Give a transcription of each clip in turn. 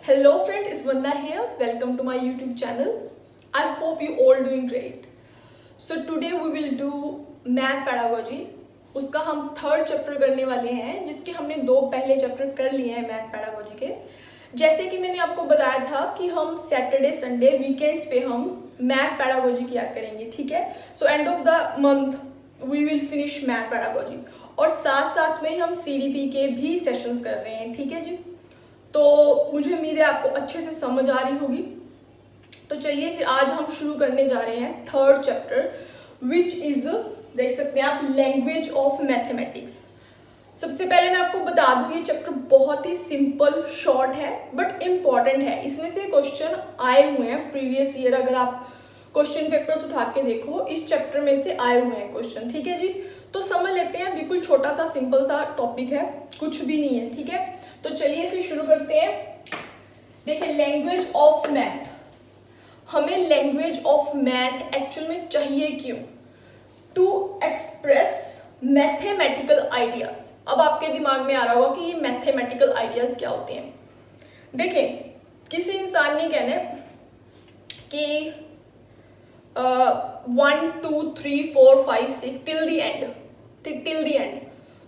Hello friends, it's Vanda here. Welcome to my YouTube channel. I hope you all doing great. So today we will do math pedagogy. उसका हम third chapter करने वाले हैं, जिसके हमने दो पहले चैप्टर कर लिए हैं मैथ पेडागोजी के। जैसे कि मैंने आपको बताया था कि हम सैटरडे संडे वीकेंड्स पे हम मैथ पेडागोजी किया करेंगे, ठीक है। So end of the month we will finish math pedagogy, और साथ साथ में हम CDP के भी सेशंस कर रहे हैं, ठीक है जी। तो मुझे उम्मीद है आपको अच्छे से समझ आ रही होगी। तो चलिए फिर आज हम शुरू करने जा रहे हैं थर्ड चैप्टर, विच इज, देख सकते हैं आप, लैंग्वेज ऑफ मैथमेटिक्स। सबसे पहले मैं आपको बता दूं, ये चैप्टर बहुत ही सिंपल शॉर्ट है बट इम्पॉर्टेंट है। इसमें से क्वेश्चन आए हुए हैं प्रीवियस ईयर, अगर आप क्वेश्चन पेपर्स उठा के देखो इस चैप्टर में से आए हुए हैं क्वेश्चन, ठीक है जी। तो समझ लेते हैं, बिल्कुल छोटा सा सिंपल सा टॉपिक है, कुछ भी नहीं है, ठीक है। तो चलिए फिर शुरू करते हैं। देखिए, लैंग्वेज ऑफ मैथ, हमें लैंग्वेज ऑफ मैथ एक्चुअल में चाहिए क्यों? To express mathematical ideas. अब आपके दिमाग में आ रहा होगा कि ये मैथमेटिकल आइडियाज क्या होते हैं। देखें, किसी इंसान ने कहना है कि 1 2 3 4 5 6 टिल द एंड,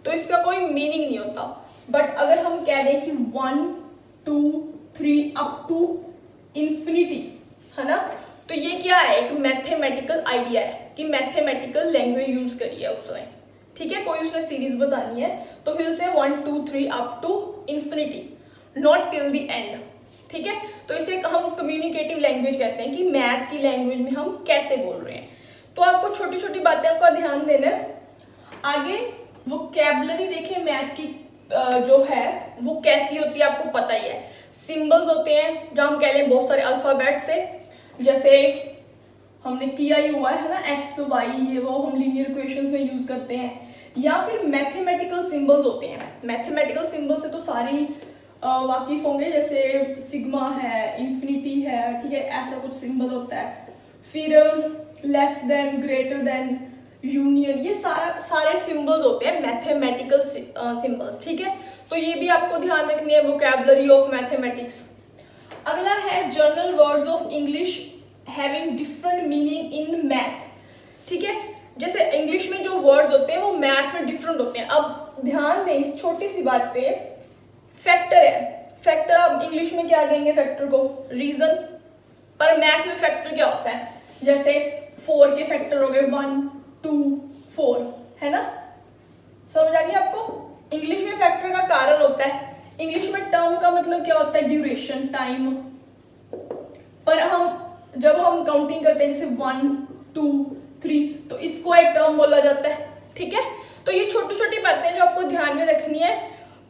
तो इसका कोई मीनिंग नहीं होता। बट अगर हम कह दें कि 1 2 3 अप टू इंफिनिटी, है ना, तो ये क्या है? एक मैथमेटिकल आइडिया है कि मैथमेटिकल लैंग्वेज यूज करी है उसने, ठीक है। कोई उसने सीरीज बतानी है तो फिर से 1 2 3 up to infinity, not till the end, ठीक है। तो इसे हम कम्युनिकेटिव लैंग्वेज कहते हैं कि मैथ की लैंग्वेज में हम कैसे बोल रहे हैं। तो आपको छोटी छोटी बातें का ध्यान देना है। आगे वोकैबुलरी देखें, मैथ की जो है वो कैसी होती है आपको पता ही है। सिंबल्स होते हैं, जहाँ हम कह लें बहुत सारे अल्फाबेट से, जैसे हमने किया ही हुआ है ना, एक्स वाई, ये वो हम लीनियर इक्वेशंस में यूज करते हैं। या फिर मैथमेटिकल सिंबल्स होते हैं। मैथमेटिकल सिंबल से तो सारी वाकिफ होंगे, जैसे सिग्मा है, इंफिनिटी है, ठीक है, ऐसा कुछ सिंबल होता है। फिर less than, greater than, union, ये सारे सिंबल्स होते हैं मैथमेटिकल सिंबल्स, ठीक है। तो ये भी आपको ध्यान रखनी है, वोकैबुलरी ऑफ मैथमेटिक्स। अगला है general words of English having different meaning in math, ठीक है। जैसे इंग्लिश में जो वर्ड्स होते हैं वो मैथ में डिफरेंट होते हैं। अब ध्यान दें इस छोटी सी बात पे, फैक्टर है, फैक्टर आप इंग्लिश में क्या कहेंगे? फैक्टर को रीजन, पर मैथ में फैक्टर क्या होता है? जैसे 4 के फैक्टर हो गए 1 2 4, है ना, समझ आ गई आपको? इंग्लिश में फैक्टर का कारण होता है, इंग्लिश में टर्म का मतलब क्या होता है? Duration, time. पर जब हम काउंटिंग करते हैं जैसे 1 2 3, तो इसको एक टर्म बोला जाता है, ठीक है। तो ये छोटी छोटी बातें जो आपको ध्यान में रखनी है।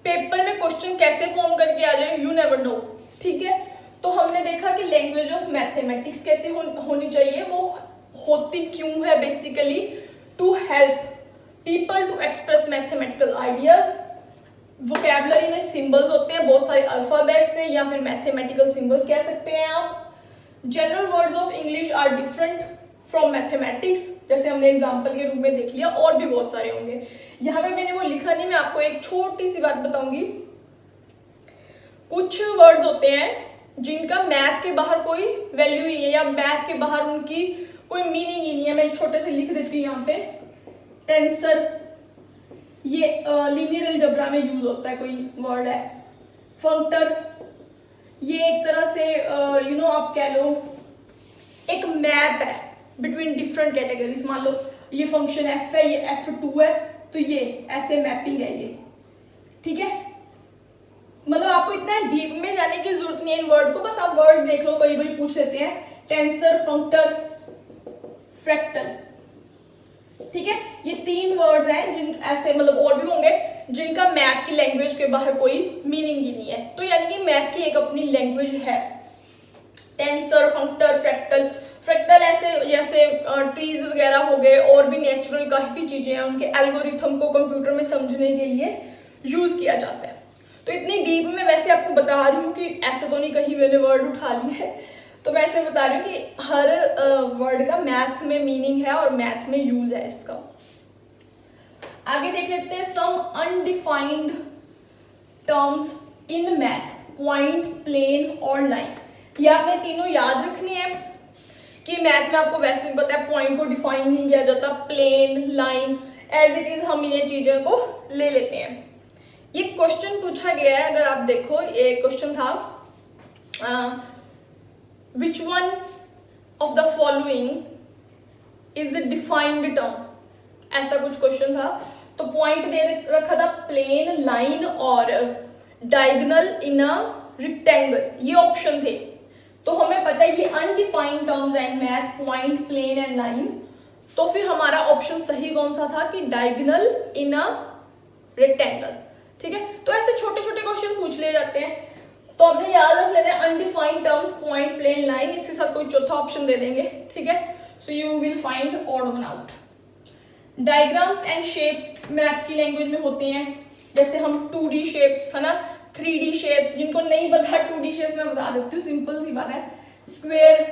पेपर में क्वेश्चन कैसे फॉर्म करके आ जाए, यू नेवर नो, ठीक है। तो हमने देखा कि लैंग्वेज ऑफ मैथमेटिक्स कैसे होनी चाहिए, वो होती क्यों है? Basically to help people to express mathematical ideas. Vocabulary में सिंबल्स होते हैं बहुत सारे अल्फाबेट से, या फिर मैथमेटिकल सिंबल्स कह सकते हैं आप। General words of English are different from mathematics, जैसे हमने एग्जांपल के रूप में देख लिया, और भी बहुत सारे होंगे। यहाँ पे मैंने वो लिखा नहीं, मैं आपको एक छोटी सी बात बताऊंगी। कुछ वर्ड्स होते हैं जिनका मैथ के बाहर कोई वैल्यू ही है, या मैथ के बाहर उनकी कोई मीनिंग ही नहीं है। मैं एक छोटे से लिख देती हूँ यहाँ पे, टेंसर, ये लीनियर अलजेब्रा में यूज होता है, कोई वर्ड है। फंक्टर, ये एक तरह से आप कह लो एक मैप है बिटवीन डिफरेंट कैटेगरीज। मान लो ये फंक्शन f है, ये f2 है, तो ये ऐसे मैपिंग है ये, ठीक है। मतलब आपको इतना डीप में जाने की जरूरत नहीं है इन वर्ड को, बस आप वर्ड देख लो, कई बार पूछ लेते हैं। टेंसर, फंक्टर, फ्रैक्टल, ठीक है। ये 3 वर्ड्स हैं जिन ऐसे, मतलब और भी होंगे, जिनका मैथ की लैंग्वेज के बाहर कोई मीनिंग ही नहीं है। तो यानी कि मैथ की एक अपनी लैंग्वेज है। Tensor, फंक्टर, fractal. फ्रैक्टल ऐसे जैसे ट्रीज वगैरह हो गए, और भी नेचुरल काफी चीजें हैं, उनके एल्गोरिथम को कंप्यूटर में समझने के लिए यूज किया जाता है। तो इतनी डीप में वैसे आपको बता रही हूँ कि ऐसे तो नहीं कहीं मैंने वर्ड उठा लिया है, तो मैं ऐसे बता रही हूँ कि हर वर्ड का मैथ में मीनिंग है और मैथ में यूज है इसका। आगे देख लेते हैं some undefined terms in math. Point, plane और लाइन। ये आपने तीनों याद रखने हैं कि मैथ में आपको वैसे भी पता है पॉइंट को डिफाइन नहीं किया जाता, plane, line as it is हम इन चीजों को ले लेते हैं। ये क्वेश्चन पूछा गया है, अगर आप देखो ये क्वेश्चन था which one of the following is a defined term, ऐसा कुछ क्वेश्चन था। तो पॉइंट दे रखा था प्लेन, लाइन और डायगोनल इन अ रेक्टेंगल, ये ऑप्शन थे। तो हमें पता है ये अनडिफाइंड टर्म्स हैं math, point, plane and line. तो फिर हमारा ऑप्शन सही कौन सा था कि डायगोनल इन अ रेक्टेंगल। ठीक है, तो ऐसे छोटे छोटे क्वेश्चन पूछ लिए जाते हैं, तो आपने याद रख लेना undefined terms, point, plane, line, इसके साथ कोई चौथा ऑप्शन दे देंगे। ठीक है, so you will find odd one out. Diagrams and shapes math की लैंग्वेज में होते हैं, जैसे हम 2D शेप्स है ना, 3D शेप्स, जिनको नहीं पता 2D शेप्स मैं बता देती हूँ, सिंपल सी बात है। स्क्वायर,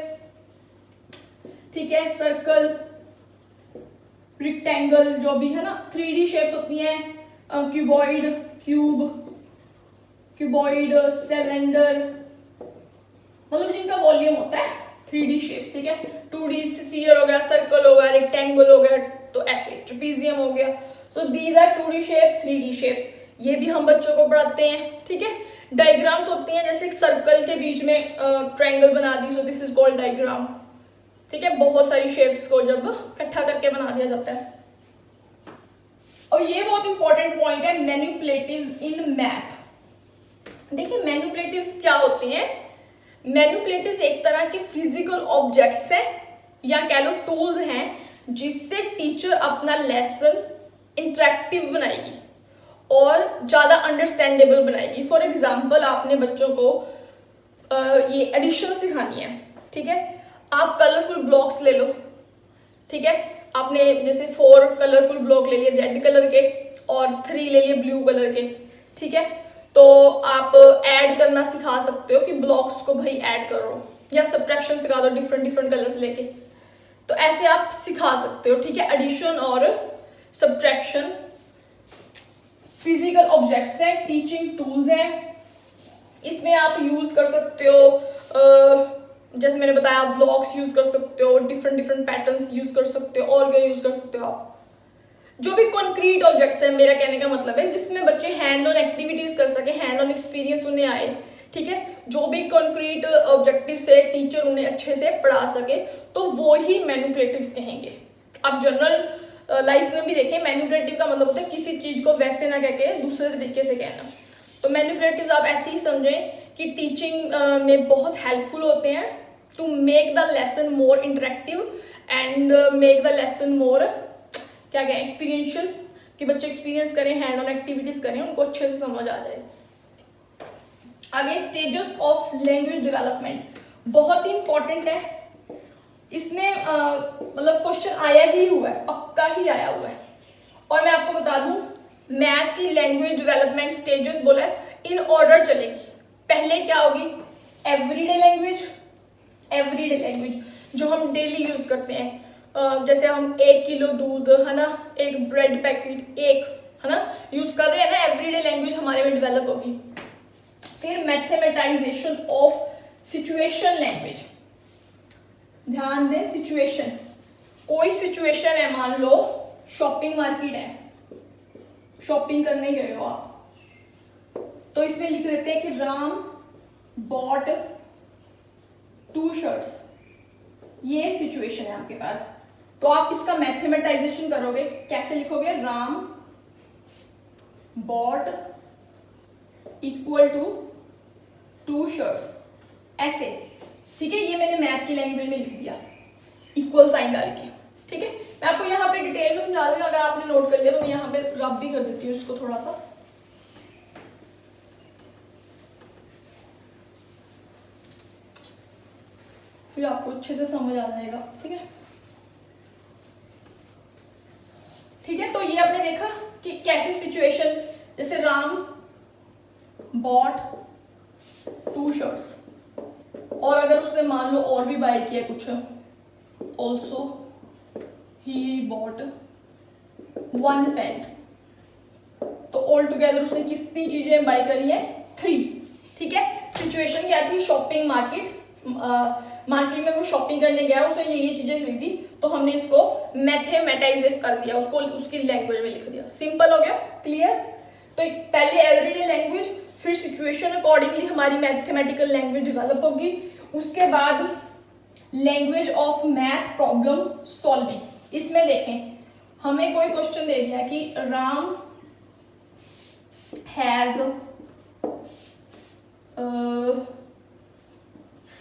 ठीक है, सर्कल, रेक्टेंगल, जो भी है ना 3D शेप्स होती हैं, क्यूबॉइड, क्यूब, क्यूबॉइड, सिलेंडर, मतलब जिनका वॉल्यूम होता है 3D शेप्स। ठीक है, 2D स्फीयर हो गया, सर्कल हो गया, रेक्टेंगल हो गया, तो ऐसे ट्रेपीजियम हो गया। तो these are 2D shapes, 3D shapes, ये भी हम बच्चों को पढ़ाते हैं। ठीक है, डायग्राम्स होती हैं, जैसे एक सर्कल के बीच में ट्रायंगल बना दी, so this is called diagram. ठीक है, बहुत सारी शेप्स को जब इकट्ठा करके बना दिया जाता है। और ये बहुत इंपॉर्टेंट पॉइंट है, मैनिपुलेटिव्स इन मैथ। देखिए मैनिपुलेटिव्स क्या होते हैं? मैनिपुलेटिव्स एक तरह के फिजिकल ऑब्जेक्ट्स हैं या कह लो टूल्स हैं, जिससे टीचर अपना लेसन इंटरेक्टिव बनाएगी और ज़्यादा अंडरस्टैंडेबल बनाएगी। फॉर एग्जाम्पल आपने बच्चों को ये एडिशन सिखानी है। ठीक है, आप कलरफुल ब्लॉक्स ले लो। ठीक है, आपने जैसे 4 कलरफुल ब्लॉक ले लिए रेड कलर के और 3 ले लिए ब्लू कलर के। ठीक है, तो आप ऐड करना सिखा सकते हो कि ब्लॉक्स को भाई ऐड करो, या सब्ट्रैक्शन सिखा दो डिफरेंट डिफरेंट कलर्स लेके, तो ऐसे आप सिखा सकते हो। ठीक है, एडिशन और सब्ट्रैक्शन फिजिकल ऑब्जेक्ट्स हैं, टीचिंग टूल्स हैं, इसमें आप यूज कर सकते हो जैसे मैंने बताया ब्लॉक्स यूज कर सकते हो, डिफरेंट डिफरेंट पैटर्न्स यूज कर सकते हो, और क्या यूज कर सकते हो आप, जो भी कॉन्क्रीट ऑब्जेक्ट्स है, मेरा कहने का मतलब है जिसमें बच्चे हैंड ऑन एक्टिविटीज कर सके, हैंड ऑन एक्सपीरियंस उन्हें आए। ठीक है, जो भी कॉन्क्रीट ऑब्जेक्टिव से टीचर उन्हें अच्छे से पढ़ा सके, तो वो ही मैनिपुलेटिव्स कहेंगे। आप जनरल लाइफ में भी देखें, मैनिपुलेटिव का मतलब होता है किसी चीज को वैसे ना कह के दूसरे तरीके से कहना। तो मैनिपुलेटिव्स आप ऐसे ही समझें कि टीचिंग में बहुत हेल्पफुल होते हैं to make the lesson more interactive and make the lesson more क्या क्या एक्सपीरियंशियल, कि बच्चे एक्सपीरियंस करें, हैंड ऑन एक्टिविटीज करें, उनको अच्छे से समझ आ जाए। आगे स्टेजेस ऑफ लैंग्वेज डेवलपमेंट बहुत ही इंपॉर्टेंट है। इसमें मतलब क्वेश्चन आया ही हुआ है, पक्का ही आया हुआ है। और मैं आपको बता दूं मैथ की लैंग्वेज डेवलपमेंट स्टेजेस बोला है इन ऑर्डर चलेगी। पहले क्या होगी? एवरीडे लैंग्वेज, एवरीडे लैंग्वेज जो हम डेली यूज करते हैं, जैसे हम 1 किलो दूध है ना, एक ब्रेड पैकेट, एक है ना यूज कर रहे हैं ना, एवरीडे लैंग्वेज हमारे में डेवलप होगी। फिर मैथमेटाइजेशन ऑफ सिचुएशन लैंग्वेज, ध्यान दें सिचुएशन, कोई सिचुएशन है, मान लो शॉपिंग मार्केट है, शॉपिंग करने गए हो आप, तो इसमें लिख देते हैं कि राम बॉट 2 शर्ट्स, ये सिचुएशन है आपके पास। तो आप इसका मैथमेटाइजेशन करोगे, कैसे लिखोगे? Ram bought equal to 2 shirts, ऐसे। ठीक है, ये मैंने मैथ की लैंग्वेज में लिख दिया इक्वल साइन डाल के। ठीक है, मैं आपको यहाँ पे डिटेल में समझा दूंगा, अगर आपने नोट कर लिया तो मैं यहाँ पे रब भी कर देती हूँ इसको थोड़ा सा। फिर आपको अच्छे से समझ आ जाएगा। ठीक है, ठीक है, तो ये आपने देखा कि कैसी सिचुएशन, जैसे राम बॉट 2 शर्ट्स, और अगर उसने मान लो और भी बाय किया कुछ, ऑल्सो ही बॉट 1 पेंट, तो ऑल टुगेदर उसने कितनी चीजें बाय करी है? 3। ठीक है, सिचुएशन क्या थी, शॉपिंग मार्केट मार्केट में वो शॉपिंग करने गया, उसने ये चीजें खरीदी, तो हमने इसको मैथमेटाइज कर दिया, उसको उसकी लैंग्वेज में लिख दिया। सिंपल हो गया, क्लियर। तो पहले एवरीडे लैंग्वेज, फिर सिचुएशन अकॉर्डिंगली हमारी मैथमेटिकल लैंग्वेज डेवलप होगी, उसके बाद language of math problem solving. इसमें देखें हमें कोई क्वेश्चन दे दिया कि Ram has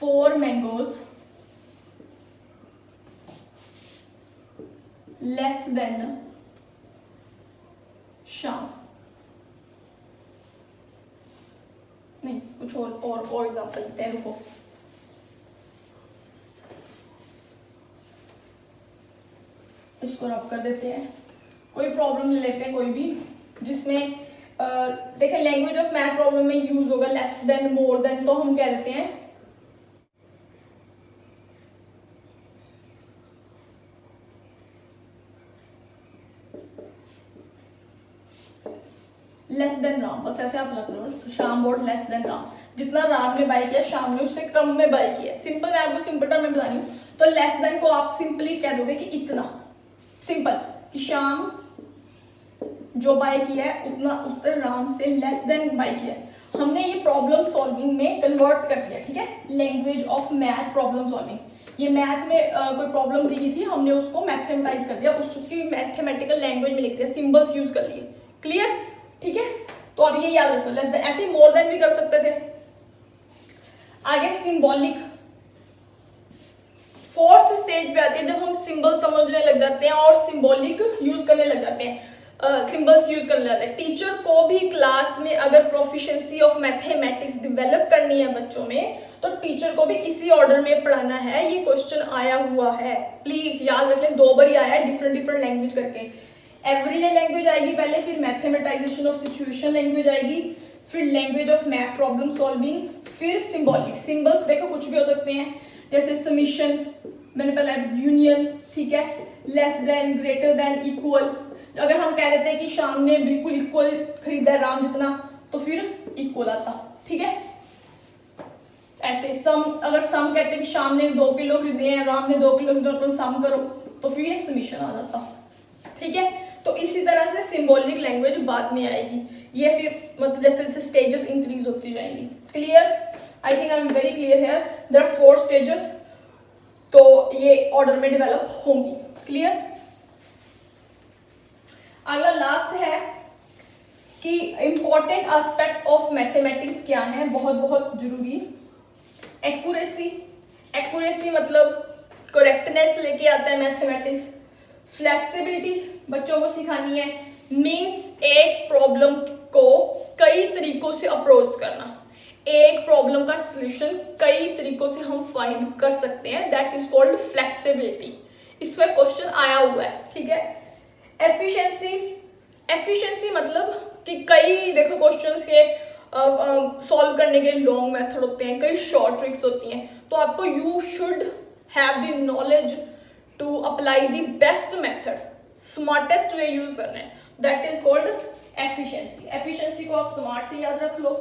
4 mangoes less than Shyam. नहीं, कुछ और एग्जांपल देते हैं, रुको। इसको रब कर देते हैं, कोई प्रॉब्लम ले लेते हैं कोई भी जिसमें देखें लैंग्वेज ऑफ मैथ प्रॉब्लम में यूज होगा लेस देन, मोर देन, तो हम कह देते हैं लेस देन राम। बस ऐसे आप लग लो, शाम बोर्ड लेस देन राम, जितना राम ने बाय किया शाम ने उससे कम में बाय किया। सिंपल, मैं आपको सिंपल टर्म में बता रही हूँ, तो लेस देन को आप सिंपली कह दोगे कि इतना, सिंपल, कि शाम जो बाय किया है उतना उसने राम से लेस देन बाय किया है। हमने ये प्रॉब्लम सॉल्विंग में कन्वर्ट कर दिया, ठीक है, language of math problem solving. ये मैथ में कोई प्रॉब्लम दी गई थी, हमने उसको मैथमेटाइज कर दिया, उसकी मैथमेटिकल लैंग्वेज में लिख दिया, सिंबल्स यूज कर लिए, क्लियर, ठीक है। तो अब ये याद रखो, लेस देन, ऐसे मोर देन भी कर सकते थे। आगे सिंबॉलिक, फोर्थ स्टेज पे आती है जब हम सिंबल समझने लग जाते हैं और सिंबॉलिक यूज करने लग जाते हैं, सिंबल्स यूज करने लगते हैं। टीचर को भी क्लास में अगर प्रोफिशिएंसी ऑफ मैथमेटिक्स डेवलप करनी है बच्चों में, तो टीचर को भी इसी ऑर्डर में पढ़ाना है। ये क्वेश्चन आया हुआ है, प्लीज याद रख लें, 2 बार ही आया है डिफरेंट लैंग्वेज करके। एवरीडे लैंग्वेज आएगी पहले, फिर मैथमेटाइजेशन ऑफ सिचुएशन लैंग्वेज आएगी, फिर language of math problem solving, फिर सिंबॉलिक। सिंबल्स देखो कुछ भी हो सकते हैं, जैसे समीशन, मैंने पहले यूनियन, ठीक है, less than, greater than, equal. अगर हम कह देते हैं कि शाम ने बिल्कुल इक्वल खरीदा है राम जितना, तो फिर इक्वल आता, ठीक है। ऐसे सम, अगर सम कहते हैं कि शाम ने 2 किलो खरीदे हैं, राम ने 2 किलो खरीदे, तो सम करो, तो फिर ये समीशन आ जाता, ठीक है। तो इसी तरह से सिंबॉलिक लैंग्वेज बाद में आएगी, ये फिर मतलब जैसे जैसे स्टेजेस इंक्रीज होती जाएंगी, clear. I think I am very clear here, there are 4 stages, तो ये ऑर्डर में डेवलप होंगी, क्लियर। अगला लास्ट है कि इंपॉर्टेंट एस्पेक्ट्स ऑफ मैथमेटिक्स क्या हैं, बहुत बहुत जरूरी। एक्यूरेसी, एक्यूरेसी मतलब करेक्टनेस लेके आता है मैथमेटिक्स। फ्लेक्सिबिलिटी बच्चों को सिखानी है, मीन्स एक प्रॉब्लम को कई तरीकों से अप्रोच करना, एक प्रॉब्लम का सॉल्यूशन कई तरीकों से हम फाइंड कर सकते हैं, दैट इज कॉल्ड फ्लेक्सिबिलिटी। इस पर क्वेश्चन आया हुआ है, ठीक है। एफिशिएंसी, एफिशिएंसी मतलब कि कई देखो क्वेश्चंस के सॉल्व करने के लॉन्ग मेथड होते हैं, कई शॉर्ट ट्रिक्स होती हैं, तो आपको you should have the knowledge to apply the best method, smartest way use करना है, that is called efficiency. Efficiency को आप स्मार्ट से याद रख लो,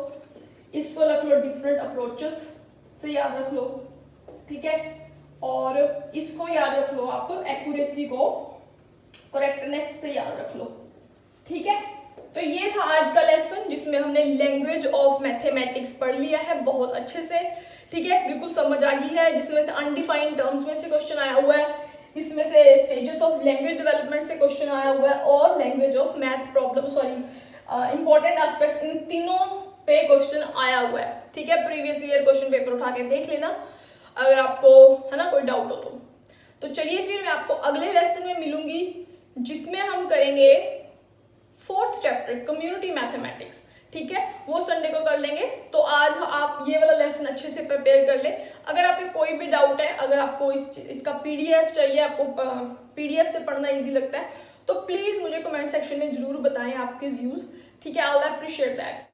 इसको रख लो डिफरेंट अप्रोचेस से याद रख लो, ठीक है, और इसको याद रख लो आप एक्यूरेसी को करेक्टनेस से याद रख लो, ठीक है। तो ये था आज का लेसन जिसमें हमने लैंग्वेज ऑफ मैथमेटिक्स पढ़ लिया है बहुत अच्छे से, ठीक है, बिल्कुल समझ आ गई है, जिसमें से अनडिफाइंड टर्म्स में से क्वेश्चन आया हुआ है, इसमें से स्टेजेस ऑफ लैंग्वेज डेवलपमेंट से क्वेश्चन आया हुआ है, और language of math problem important aspects, इन तीनों पे क्वेश्चन आया हुआ है, ठीक है। प्रीवियस ईयर क्वेश्चन पेपर उठा के देख लेना अगर आपको है ना कोई डाउट हो तो चलिए फिर मैं आपको अगले लेसन में मिलूंगी जिसमें हम करेंगे 4th चैप्टर कम्युनिटी मैथमेटिक्स, ठीक है, वो संडे को कर लेंगे। तो आज आप ये वाला लेसन अच्छे से प्रिपेयर कर ले। अगर आपके कोई भी डाउट है, अगर आपको इसका पीडीएफ चाहिए, आपको पीडीएफ से पढ़ना इजी लगता है, तो प्लीज मुझे कमेंट सेक्शन में जरूर बताएं आपके व्यूज, ठीक है, आई विल अप्रिशिएट दैट।